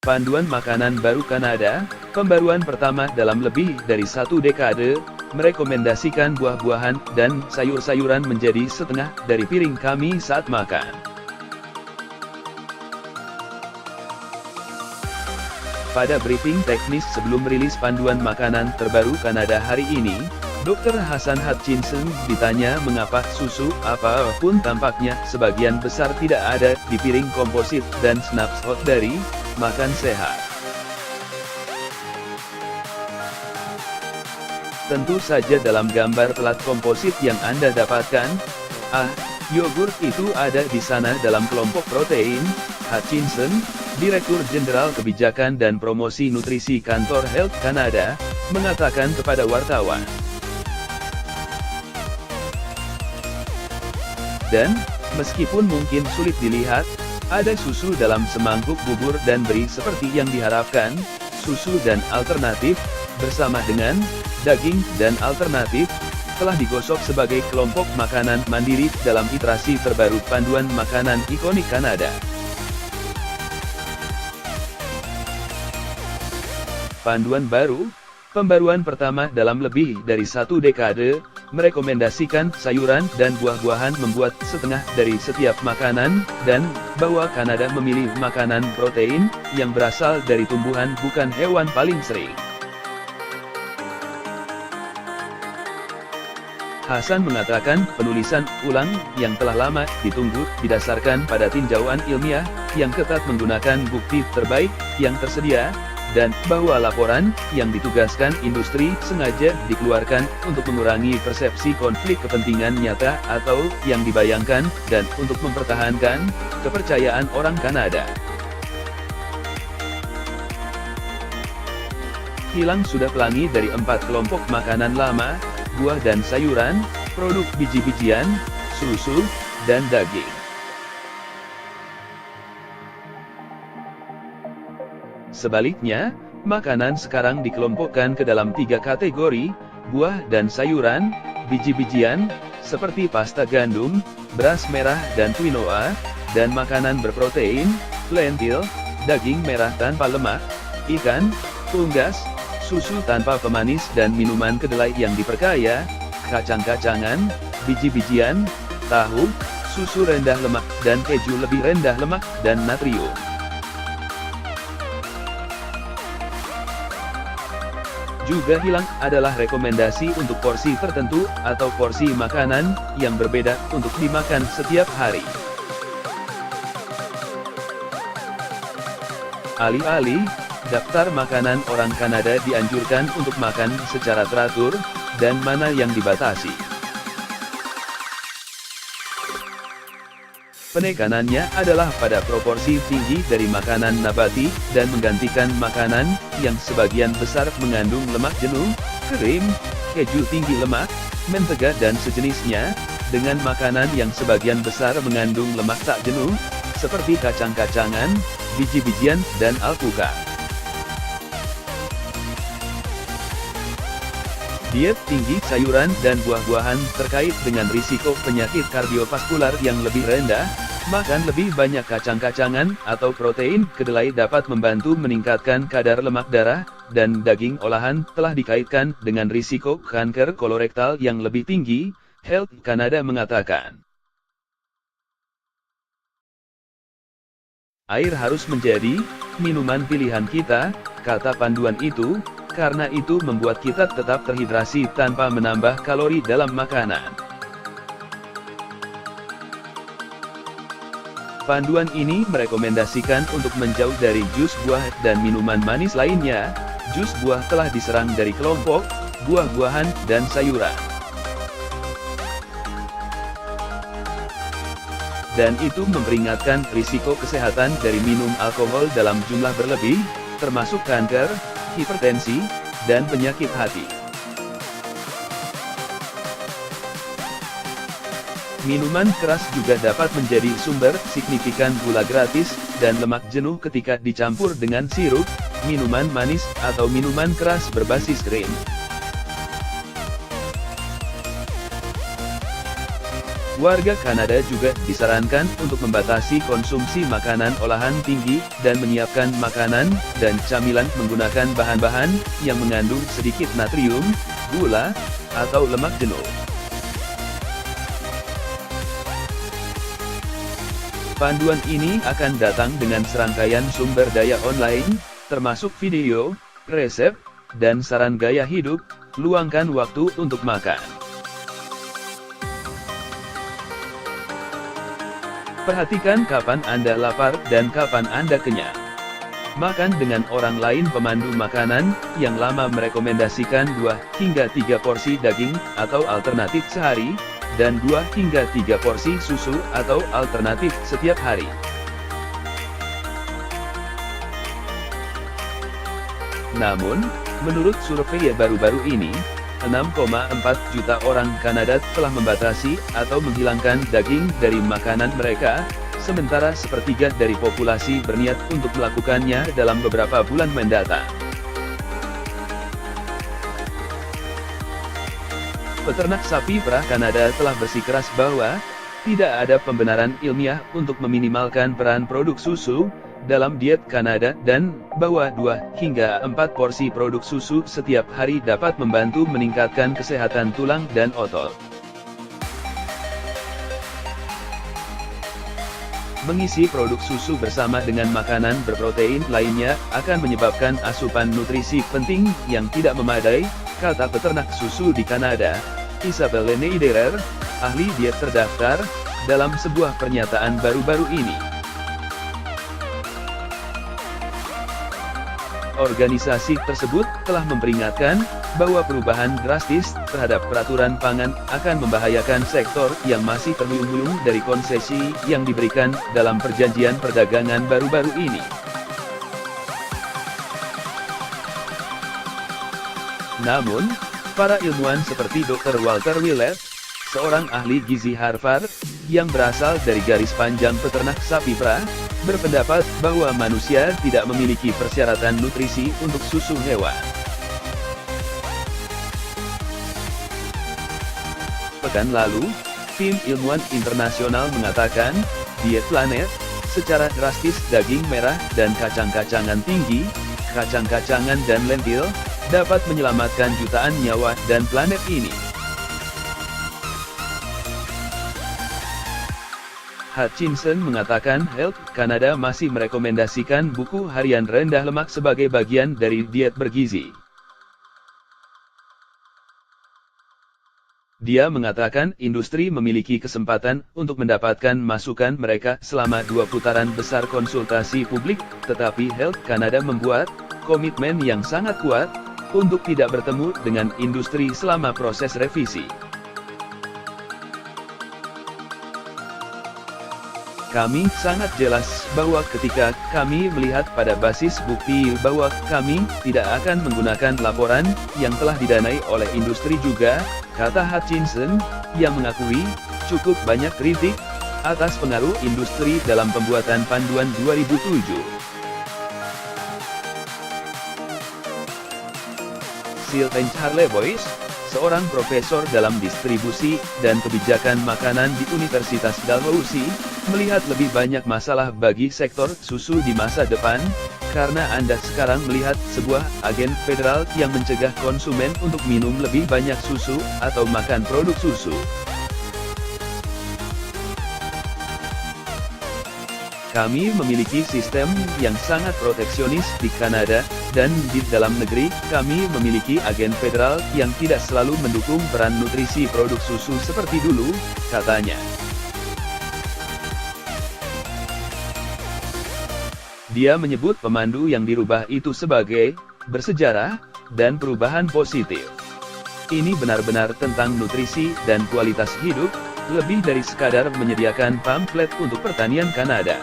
Panduan makanan baru Kanada, pembaruan pertama dalam lebih dari 1 dekade, merekomendasikan buah-buahan dan sayur-sayuran menjadi setengah dari piring kami saat makan. Pada briefing teknis sebelum rilis panduan makanan terbaru Kanada hari ini, Dr. Hassan Hutchinson ditanya mengapa susu apapun tampaknya sebagian besar tidak ada di piring komposit dan snapshot dari makan sehat. Tentu saja dalam gambar pelat komposit yang Anda dapatkan, yogurt itu ada di sana dalam kelompok protein, Hutchinson, Direktur Jenderal Kebijakan dan Promosi Nutrisi Kantor Health Canada, mengatakan kepada wartawan. Dan, meskipun mungkin sulit dilihat, ada susu dalam semangkuk bubur dan beri seperti yang diharapkan, susu dan alternatif, bersama dengan daging dan alternatif, telah digosok sebagai kelompok makanan mandiri dalam iterasi terbaru panduan makanan ikonik Kanada. Panduan baru, pembaruan pertama dalam lebih dari 1 dekade, merekomendasikan sayuran dan buah-buahan membuat setengah dari setiap makanan, dan bahwa Kanada memilih makanan protein yang berasal dari tumbuhan bukan hewan paling sering. Hassan mengatakan penulisan ulang yang telah lama ditunggu didasarkan pada tinjauan ilmiah yang ketat menggunakan bukti terbaik yang tersedia, dan bahwa laporan yang ditugaskan industri sengaja dikeluarkan untuk mengurangi persepsi konflik kepentingan nyata atau yang dibayangkan dan untuk mempertahankan kepercayaan orang Kanada. Hilang sudah pelangi dari 4 kelompok makanan lama, buah dan sayuran, produk biji-bijian, susu, dan daging. Sebaliknya, makanan sekarang dikelompokkan ke dalam 3 kategori, buah dan sayuran, biji-bijian, seperti pasta gandum, beras merah dan quinoa, dan makanan berprotein, lentil, daging merah tanpa lemak, ikan, unggas, susu tanpa pemanis dan minuman kedelai yang diperkaya, kacang-kacangan, biji-bijian, tahu, susu rendah lemak, dan keju lebih rendah lemak dan natrium. Juga hilang adalah rekomendasi untuk porsi tertentu atau porsi makanan yang berbeda untuk dimakan setiap hari. Alih-alih, daftar makanan orang Kanada dianjurkan untuk makan secara teratur, dan mana yang dibatasi. Penekanannya adalah pada proporsi tinggi dari makanan nabati, dan menggantikan makanan yang sebagian besar mengandung lemak jenuh, krim, keju tinggi lemak, mentega dan sejenisnya, dengan makanan yang sebagian besar mengandung lemak tak jenuh, seperti kacang-kacangan, biji-bijian dan alpukat. Diet tinggi sayuran dan buah-buahan terkait dengan risiko penyakit kardiovaskular yang lebih rendah. Makan lebih banyak kacang-kacangan atau protein kedelai dapat membantu meningkatkan kadar lemak darah, dan daging olahan telah dikaitkan dengan risiko kanker kolorektal yang lebih tinggi, Health Canada mengatakan. Air harus menjadi minuman pilihan kita, kata panduan itu, karena itu membuat kita tetap terhidrasi tanpa menambah kalori dalam makanan. Panduan ini merekomendasikan untuk menjauh dari jus buah dan minuman manis lainnya. Jus buah telah diserang dari kelompok buah-buahan dan sayuran. Dan itu memperingatkan risiko kesehatan dari minum alkohol dalam jumlah berlebih, termasuk kanker, hipertensi, dan penyakit hati. Minuman keras juga dapat menjadi sumber signifikan gula gratis, dan lemak jenuh ketika dicampur dengan sirup, minuman manis, atau minuman keras berbasis krim. Warga Kanada juga disarankan untuk membatasi konsumsi makanan olahan tinggi dan menyiapkan makanan dan camilan menggunakan bahan-bahan yang mengandung sedikit natrium, gula, atau lemak jenuh. Panduan ini akan datang dengan serangkaian sumber daya online, termasuk video, resep, dan saran gaya hidup. Luangkan waktu untuk makan. Perhatikan kapan Anda lapar dan kapan Anda kenyang. Makan dengan orang lain. Pemandu makanan yang lama merekomendasikan 2 hingga 3 porsi daging atau alternatif sehari, dan 2 hingga 3 porsi susu atau alternatif setiap hari. Namun, menurut survei baru-baru ini, 6,4 juta orang Kanada telah membatasi atau menghilangkan daging dari makanan mereka, sementara sepertiga dari populasi berniat untuk melakukannya dalam beberapa bulan mendatang. Peternak sapi perah Kanada telah bersikeras bahwa tidak ada pembenaran ilmiah untuk meminimalkan peran produk susu dalam diet Kanada, dan bahwa 2 hingga 4 porsi produk susu setiap hari dapat membantu meningkatkan kesehatan tulang dan otot. Mengisi produk susu bersama dengan makanan berprotein lainnya akan menyebabkan asupan nutrisi penting yang tidak memadai, kata peternak susu di Kanada, Isabelle Neiderer, ahli diet terdaftar, dalam sebuah pernyataan baru-baru ini. Organisasi tersebut telah memperingatkan bahwa perubahan drastis terhadap peraturan pangan akan membahayakan sektor yang masih terhuyung-huyung dari konsesi yang diberikan dalam perjanjian perdagangan baru-baru ini. Namun, para ilmuwan seperti Dr. Walter Willett, seorang ahli gizi Harvard, yang berasal dari garis panjang peternak sapi perah, berpendapat bahwa manusia tidak memiliki persyaratan nutrisi untuk susu hewan. Pekan lalu, tim ilmuwan internasional mengatakan, diet planet, secara drastis daging merah dan kacang-kacangan tinggi, kacang-kacangan dan lentil, dapat menyelamatkan jutaan nyawa dan planet ini. Hutchinson mengatakan Health Canada masih merekomendasikan buku harian rendah lemak sebagai bagian dari diet bergizi. Dia mengatakan industri memiliki kesempatan untuk mendapatkan masukan mereka selama 2 putaran besar konsultasi publik, tetapi Health Canada membuat komitmen yang sangat kuat untuk tidak bertemu dengan industri selama proses revisi. Kami sangat jelas bahwa ketika kami melihat pada basis bukti bahwa kami tidak akan menggunakan laporan yang telah didanai oleh industri juga, kata Hutchinson, yang mengakui cukup banyak kritik atas pengaruh industri dalam pembuatan panduan 2007. Sylvain Charlebois, seorang profesor dalam distribusi dan kebijakan makanan di Universitas Dalhousie, melihat lebih banyak masalah bagi sektor susu di masa depan, karena Anda sekarang melihat sebuah agen federal yang mencegah konsumen untuk minum lebih banyak susu atau makan produk susu. Kami memiliki sistem yang sangat proteksionis di Kanada, dan di dalam negeri, kami memiliki agen federal yang tidak selalu mendukung peran nutrisi produk susu seperti dulu, katanya. Dia menyebut pemandu yang dirubah itu sebagai bersejarah dan perubahan positif. Ini benar-benar tentang nutrisi dan kualitas hidup, lebih dari sekadar menyediakan pamflet untuk pertanian Kanada.